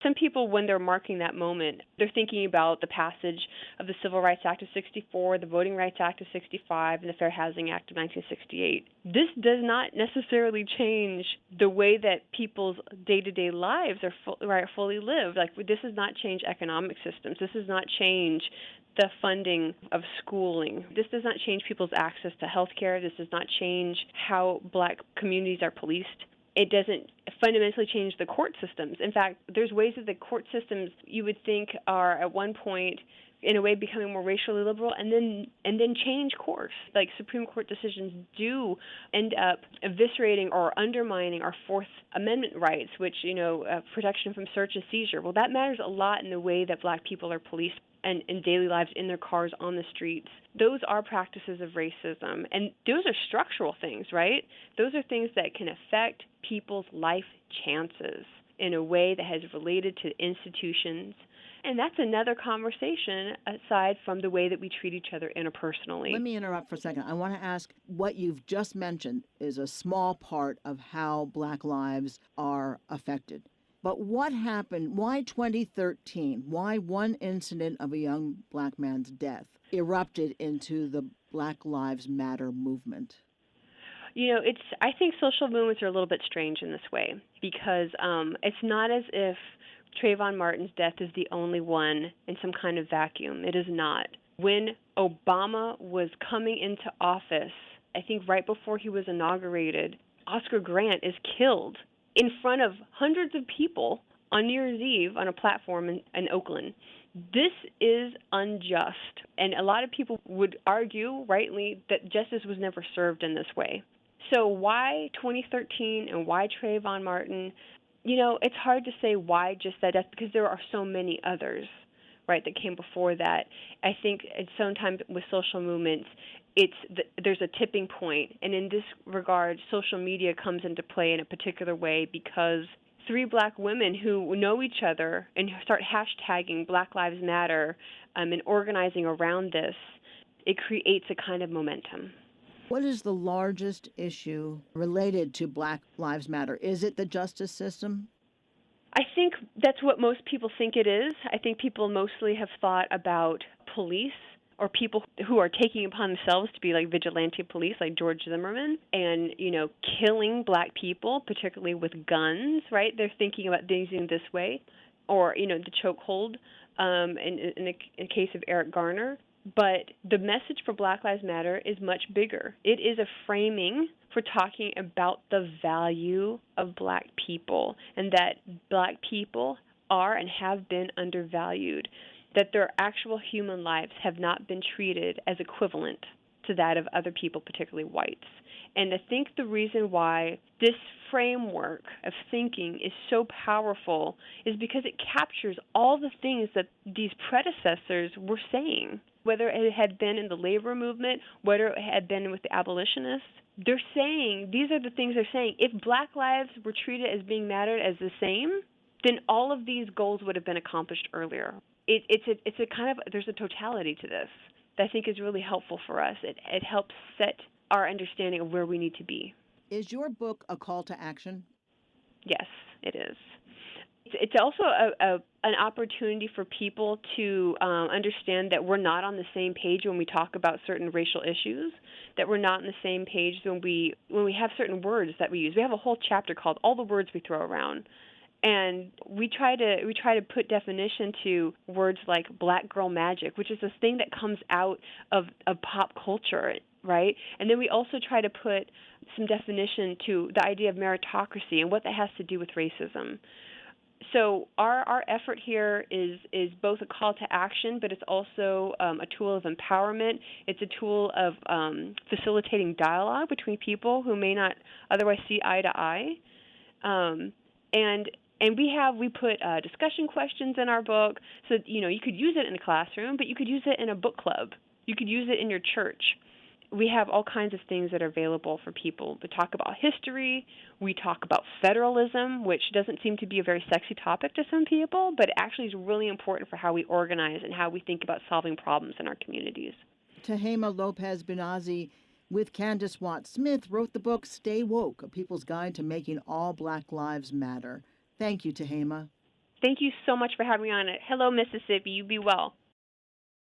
some people, when they're marking that moment, they're thinking about the passage of the Civil Rights Act of 64, the Voting Rights Act of 65, and the Fair Housing Act of 1968. This does not necessarily change the way that people's day-to-day lives are fully lived. Like, this does not change economic systems. This does not change the funding of schooling. This does not change people's access to health care. This does not change how Black communities are policed. It doesn't fundamentally change the court systems. In fact, there's ways that the court systems you would think are at one point in a way becoming more racially liberal and then change course. Like Supreme Court decisions do end up eviscerating or undermining our Fourth Amendment rights, which, protection from search and seizure. Well, that matters a lot in the way that Black people are policed and in daily lives, in their cars, on the streets. Those are practices of racism. And those are structural things, right? Those are things that can affect people's life chances in a way that has related to institutions. And that's another conversation aside from the way that we treat each other interpersonally. Let me interrupt for a second. I want to ask, what you've just mentioned is a small part of how Black lives are affected. But what happened? Why 2013? Why one incident of a young Black man's death erupted into the Black Lives Matter movement? I think social movements are a little bit strange in this way because it's not as if Trayvon Martin's death is the only one in some kind of vacuum. It is not. When Obama was coming into office, I think right before he was inaugurated, Oscar Grant is killed in front of hundreds of people on New Year's Eve on a platform in Oakland. This is unjust, and a lot of people would argue, rightly, that justice was never served in this way. So why 2013 and why Trayvon Martin? It's hard to say why just that death because there are so many others, right, that came before that. I think sometimes with social movements, there's a tipping point, and in this regard, social media comes into play in a particular way because three Black women who know each other and start hashtagging Black Lives Matter and organizing around this, it creates a kind of momentum. What is the largest issue related to Black Lives Matter? Is it the justice system? I think that's what most people think it is. I think people mostly have thought about police or people who are taking upon themselves to be like vigilante police, like George Zimmerman, and, killing Black people, particularly with guns, right? They're thinking about things in this way. Or, the chokehold in the case of Eric Garner. But the message for Black Lives Matter is much bigger. It is a framing for talking about the value of Black people and that Black people are and have been undervalued, that their actual human lives have not been treated as equivalent to that of other people, particularly whites. And I think the reason why this framework of thinking is so powerful is because it captures all the things that these predecessors were saying, whether it had been in the labor movement, whether it had been with the abolitionists. They're saying, these are the things they're saying. If Black lives were treated as being mattered as the same, then all of these goals would have been accomplished earlier. It's a kind of, there's a totality to this that I think is really helpful for us. It helps set our understanding of where we need to be. Is your book a call to action? Yes, it is. It's also an opportunity for people to understand that we're not on the same page when we talk about certain racial issues, that we're not on the same page when we have certain words that we use. We have a whole chapter called All the Words We Throw Around. And we try to put definition to words like black girl magic, which is this thing that comes out of pop culture, right? And then we also try to put some definition to the idea of meritocracy and what that has to do with racism. So our effort here is both a call to action, but it's also a tool of empowerment. It's a tool of facilitating dialogue between people who may not otherwise see eye to eye. And we put discussion questions in our book, so you could use it in a classroom, but you could use it in a book club. You could use it in your church. We have all kinds of things that are available for people to talk about history. We talk about federalism, which doesn't seem to be a very sexy topic to some people, but actually is really important for how we organize and how we think about solving problems in our communities. Tehama Lopez Bunyasi, with Candace Watt Smith, wrote the book Stay Woke, A People's Guide to Making All Black Lives Matter. Thank you, Tehama. Thank you so much for having me on it. Hello, Mississippi. You be well.